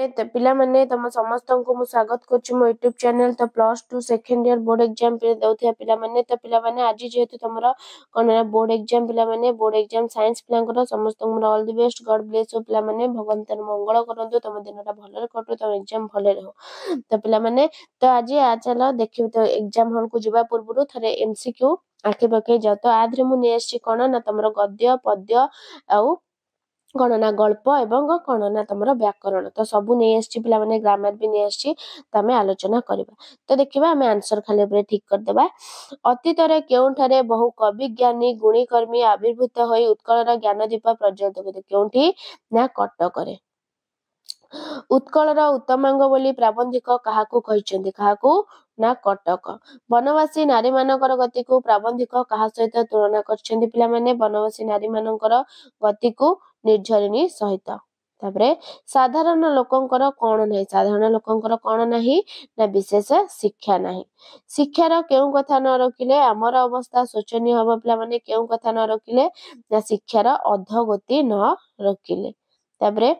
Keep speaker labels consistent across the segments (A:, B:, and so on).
A: तो पिला माने तुम समस्त को मु स्वागत करछु मो YouTube चैनल। तो +2 सेकंड ईयर बोर्ड एग्जाम पे दउथिया पिला माने तो पिला माने आज जेहेतु तमरो कोन बोर्ड एग्जाम पिला माने बोर्ड एग्जाम साइंस पिलांकर समस्त को all the best God bless you पिला माने भगवान तन मंगल करंतु तुम दिनटा भलरे कटु तुम एग्जाम भले रहो। तो पिला माने तो आज आ चलो देखियो तो एग्जाम हॉल को जिबा पूर्व थरे एमसीक्यू आके पके जाओ। तो आधरे मु नेसची कोन ना तमरो गद्य पद्य आउ कौन ना गल्प एवं कौन ना तुम व्याकरण तो सबू नहीं आसी पिला माने ग्रामर भी नहीं आसी तमें आलोचना करबा। तो देखिबा आमे आंसर खाली ऊपर ठीक कर देबा। अतीत रे केउठारे बहु कवि ज्ञानी गुणीकर्मी आविर्भूत होई उत्कलर ज्ञानदीप प्रज्वलित होते केउठी ना कटक रे। उत्कलर उत्तमांग बोली प्राबंधिक काहाकू कहिसेंती काहाकू ना कटक। वनवासी नारी मानकर गति को प्राबंधिक कहा सहित तुलना करछेंती पिला माने वनवासी नारी मानकर गति को निर्झरिणी सहित। तापरे साधारण लोकंकर कोन नाही साधारण लोकंकर कोन नाही ना विशेष शिक्षा नाही। शिक्षार केउ कथा न रखिले हमर अवस्था शोचनीय हबो पिला माने केउ कथा न रखिले ना शिक्षार अधोगति न रखिले। तापरे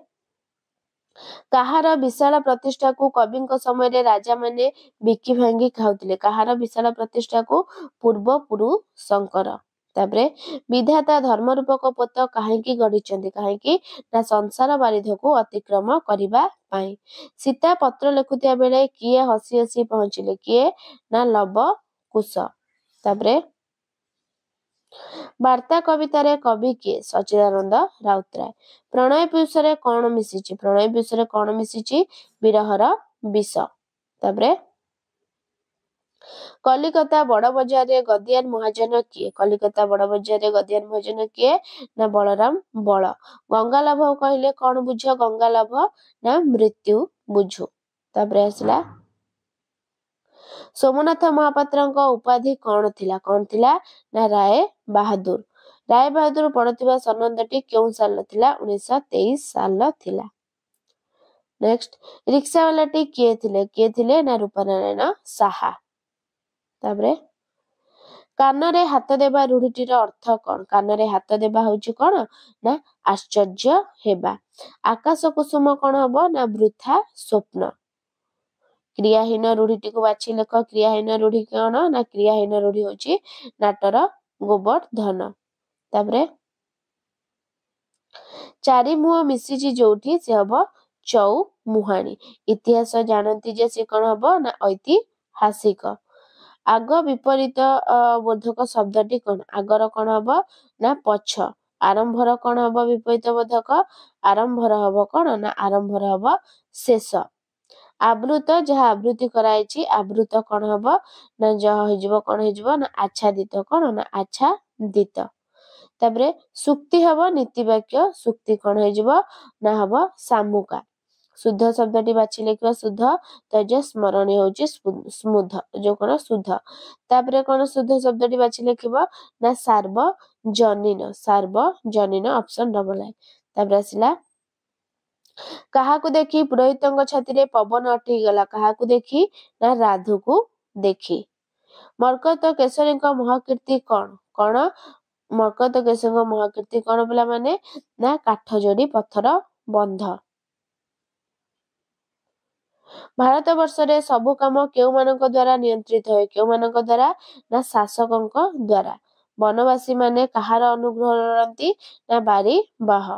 A: काहार विशाल प्रतिष्ठा को कविंक समय रे राजा माने बिकी भांगी खाउतिले काहार विशाल प्रतिष्ठा को पूर्व पुरुषंकर। तापरे विधाता धर्म रूपक पोत काहेकी गढ़िचंती काहेकी ना संसार बारिध को अतिक्रम करिबा पाई। सीता पत्र लेखुतिया बेले किए हसी हसी पहुंचिले किए ना लव कुश। तापरे वार्ता कवितारे कवि किए सच्चिदानंद राउतराय। प्रणय पीयूषरे कौन मिसिची प्रणय पीयूषरे कौन मिसिची विरहर विष। तापरे कलिकता बड़ बजार रे गदियान महाजन किए कलिकता बड़ बजार रे गदियान महाजन किए ना बलराम बल। गंगा लाभ कहले कौन बुझ गंगा लाभ ना मृत्यु बुझु। तापरे आसला सोमनाथ महापात्रଙ୍କ उपाधि कौन थिला ना राय बहादुर। राय बहादुर पढ़ुथिबा सनंदटी केउ साल थिला 1923 साल थिला। नेक्स्ट रिक्शा वालाटी किए थिले ना रूपनारायण साहा। तापरे कानरे हाथ देबा रूढ़ीटीर अर्थ कौन कानरे हाथ देबा होची कौन ना आश्चर्य हेबा। आकाश कुसुम कौन हबो ना वृथा स्वप्न। क्रियाहीन रूढ़ीटी को बाछि लेख क्रियाहीन रूढ़ी कौन ना क्रियाहीन रूढ़ी होची नाटर गोवर्धन। तापरे चारि मुह मिसिची जोठी से हबो चौ मुहाणी। इतिहास जानती जे से कौन हबो ना ऐतिहासिक। आग विपरीत बोधक शब्दटी कौन आगर कौन हबो ना पछ। आरंभर कौन हबो विपरीत बोधक आरंभर हबो कौन ना आरंभर हबो शेष। आवृत जहा आवृत्ति कराइछि आवृत कौन हबो ना जहा होइजबो कौन होइजबो ना आच्छादित कौन ना आच्छादित। तापरे सुक्ति हबो नीति वाक्य सुक्ति कौन होइजबो ना हबो सामुका। शुद्ध शब्दटी बाछि लेखिबा शुद्ध तो जे स्मरणीय होची स्मुध जो कोन शुद्ध। तापरे कोन शुद्ध शब्दटी बाछि लेखिबा ना सार्वजनीन ऑप्शन डबल आई। तापरे आसिला काहाकू देखी पुरोहितंग छाती रे पवन अटकी गला काहाकू देखी ना राधु को देखी। मरकत केशरीଙ୍କ महाकीर्ति कौन मरकत केशरीଙ୍କ महाकीर्ति कौन पिला माने ना काठ जोड़ी पत्थर बंध। भारत वर्ष रे सबु काम केउ मानक द्वारा नियंत्रित होय केउ मानक द्वारा ना शासकंक द्वारा। वनवासी माने कहार अनुग्रह रंती ना बारी बाह।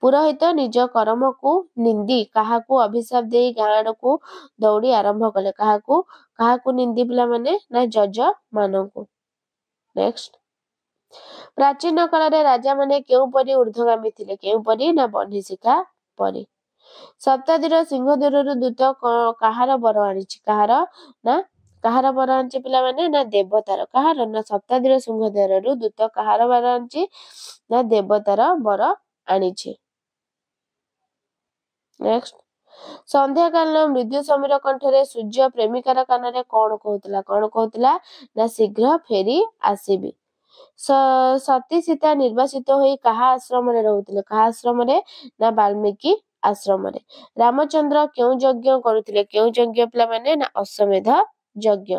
A: पुरोहित निज कर्म को निंदी काहाकू अभिशाप देई गाण को दौड़ी आरंभ कले काहाकू निंदी पिला माने ना जज मानकू। नेक्स्ट प्राचीन काल रे राजा माने केउ परी ऊर्ध्वगामी थिले केउ परी ना बन्हीशिखा परी। सप्तादीर सिंहद्वार दूत काहार बर आनिछि काहार बर आनिछि पिला माने ना देवतार काहार ना सप्तादीर सिंहद्वार दूत काहार बर आनिछि ना देवतार बर आनिछि। नेक्स्ट संध्या काल मृदु समीर कंठरे सूर्य प्रेमिकार कानरे कौन कहूतला ना शीघ्र फेरी आसीबी। सती सीता निर्वासित होई कहा आश्रम रे रहउतिले कहा आश्रम रे ना वाल्मीकि आश्रम रे। रामचंद्र केउ यज्ञ करुतिले केउ यज्ञ पिला माने ना अश्वमेध यज्ञ।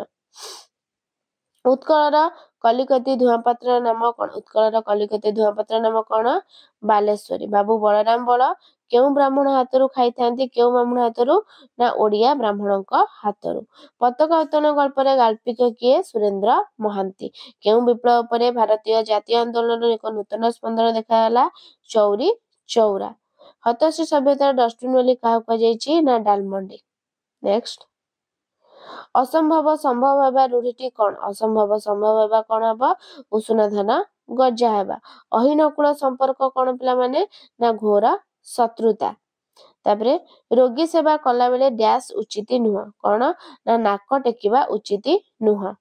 A: उत्कलर कलिकती धुआपात्र नाम कौन उत्कलर कलिकती धुआपात्र नाम कौन बालेश्वरी बाबू बलराम बल केउ ब्राह्मण हाथरू खाई थांती केउ ब्राह्मण हाथरू ना ओडिया ब्राह्मणଙ୍କ हाथरू पताका उत्तोलन गल्परे गाल्पिक किए सुरेंद्र महांती केउ विप्लव परे भारतीय जातीय आंदोलन एक नूतन स्पंदन देखागला चौरी चौरा हतश्री सभ्यतार डस्टबिन बोली काहा कुहाଯାଇଛି ना डालमंडी नेक्स्ट असंभव संभव हेबा रूढ़ीटी कौन असंभव संभव हेबा कौन हबा उषुना धान गजा हेबा अहिनकुल संपर्क कौन पिला माने ना घोर शत्रुता तापरे रोगी सेवा कला बेले डैश उचित नुह कौन ना नाक टेकिबा उचित नुह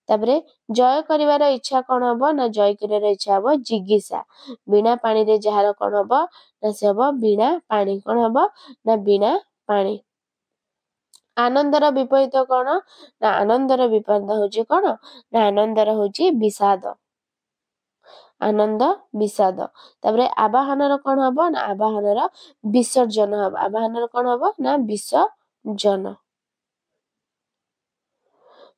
A: तापरे जय करिवार इच्छा कौन हबो ना जय करिवार इच्छा हबो जिज्ञासा बिना पानी रे जहार कौन हबो ना से हबो बिना पानी कौन हबो ना बिना पानी आनंदर विपरीत कौन ना आनंदर विपरीत होची कौन ना आनंदर होची विषाद आनंद विषाद तापरे आवाहनर कौन हबो ना आवाहनर विसर्जन हबो आवाहनर कौन हबो ना विसर्जन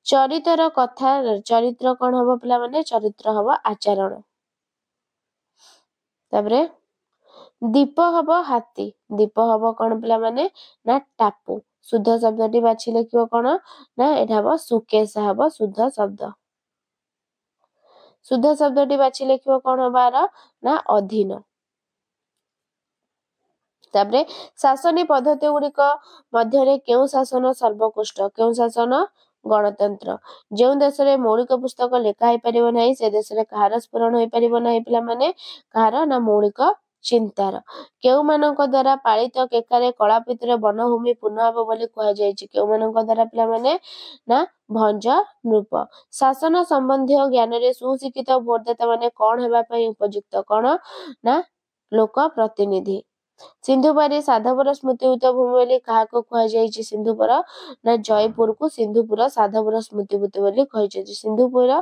A: चरित्र कथा चरित्र कौन हबो पिला माने चरित्र हबो आचरण तापरे दीप हबो हाथी दीप हबो कौन पिला माने ना टापू शुद्ध शब्दटी बाछि लेखिबो कौन ना एटा हबो सुकेश हबो शुद्ध शब्दटी बाछि लेखिबो कौन हबार ना अधीन तापरे शासनी पद्धति गुड़िक मध्यरे केउ शासन सर्वोत्कृष्ट केउ शासन गणतंत्र जो देश रे मौलिक पुस्तक लेखा हो परिबो नाही से देश रे कहार स्फुरण हो परिबो नाही पिला माने कहार ना मौलिक चिंतार केउ मानक द्वारा पालित केकारे कलापितरे वनभूमि पूर्ण हबो बोली कहा जायछि केउ मानक द्वारा पिला माने ना भंज नृप शासन संबंधी ज्ञान रे सुशिक्षित भोटदाता माने कोन हेबा पई उपयुक्त कोन ना लोक प्रतिनिधि सिंधुपारी साधवर स्मृतिभूत भूमि बोली काहाको कहा जायछि सिंधुपर ना जयपुर को सिंधुपुर साधवर स्मृतिभूत बोली कहिछि सिंधुपुर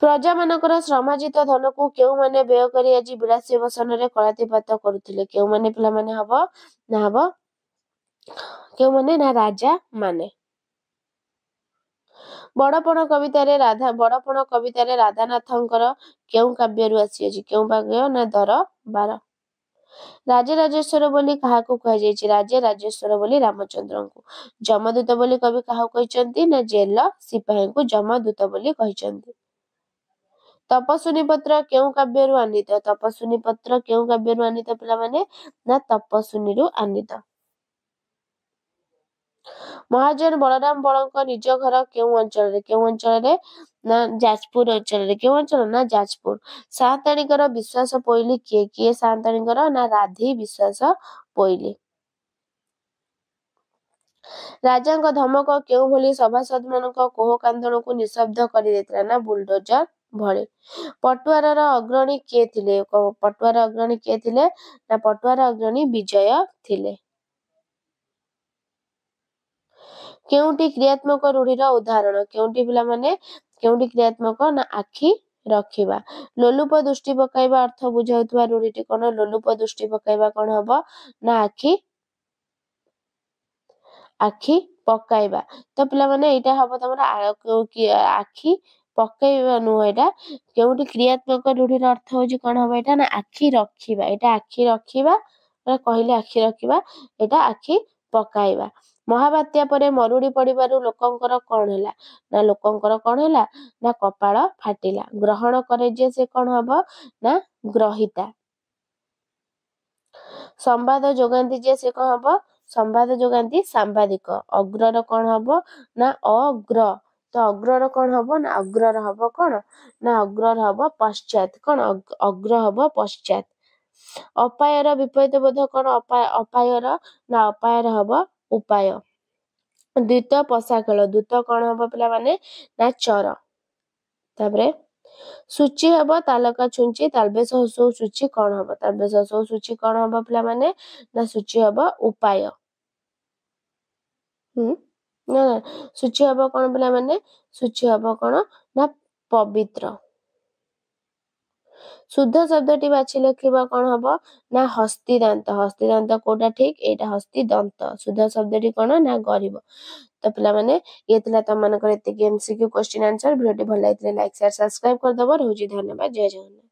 A: प्रजा मानकर श्रमाजित धन को केउ माने व्यय करी आज विलासी बसन रे कलातिपात करुथिले केउ माने पिला माने हबो ना हबो केउ माने ना राजा माने बड़पण कवितारे राधानाथंकर केउ काव्यरु आसी अछि केउ काव्य ना दरबार राजे राजेश्वर बोली काहाको कहा जायछि राजे राजेश्वर बोली रामचंद्र को जमदूत बोली कवि काहा कहिचंती ना जेल सिपाही को जमदूत बोली कहिचंती तपस्विनी पत्र केउ काव्यरु आनीत तपस्विनी पत्र केउ काव्यरु आनीत पिला माने ना तपस्विनी रु आनीत महाजन बलराम बळଙ୍କ निज घर केउ अंचल रे ना जाजपुर अंचल रे केउ अंचल ना जाजपुर साताणीकर विश्वास पोइली किए साताणीकर ना राधी विश्वास पोइली राजांक धमक केउ भली सभासद मानक कोह कांदन को निशब्द करि देतला ना बुलडोजर भଳି पटुआर अग्रणी किए थिले पटुआर अग्रणी किए थिले ना पटुआर अग्रणी विजय थिले केउटी क्रियात्मक रूढ़ीर उदाहरण केउटी पिला माने केउटी क्रियात्मक ना आखि रखिबा लोलुप दृष्टि पकाइबा अर्थ बुझाउतबा रूढ़ीटी कोन लोलुप दृष्टि पकाइबा कोन हबो ना आखि पकाइबा तो पिला माने एटा हबो तमरा आखि पकाइबा नु एटा केउटी क्रियात्मक रूढ़ीर अर्थ होजी कोन हबो एटा ना आखि रखिबा एटा आखि रखिबा कहले आखि रखिबा एटा आखि पकाइबा महाबात्या परे मरुड़ी पड़िबारु लोकंकर कोन हैला ना लोकंकर कोन हैला ना कपाळ फाटिला ग्रहण करे जे से कोन हबो ना ग्रहिता संवाद जोगांती जे से कोन हबो संवाद जोगांती सांबादिक अग्रर कोन हबो ना अग्र तो अग्रर कोन हबो ना अग्रर हबो कोन ना अग्रर हबो पश्चात कोन अग्र हबो पश्चात अपायर विपरीत बोध कोन अपायर ना अपायर हबो उपाय द्वित पसा खेल द्वित कोन हबो पिला माने ना चर तापरे सूची हबो तालका छुंची तालबेस हसो सूची कोन हबो तालबेस हसो सूची कोन हबो पिला माने ना सूची हबो उपाय ना सूची हबो कोन पिला माने सूची हबो कोन ना पवित्र शुद्ध शब्दटी बाछि लेखिबा कोन हबो ना हस्तिदांत कोटा ठीक एटा हस्तिदंत शुद्ध शब्दटी कोन ना गरीब तो पिलामाने ये थिला तमनकर एतिकी एमसीक्यू क्वेश्चन आंसर वीडियो भल लागिले लाइक शेयर सब्सक्राइब कर दबो। रहूची धन्यवाद। जय जगन्नाथ।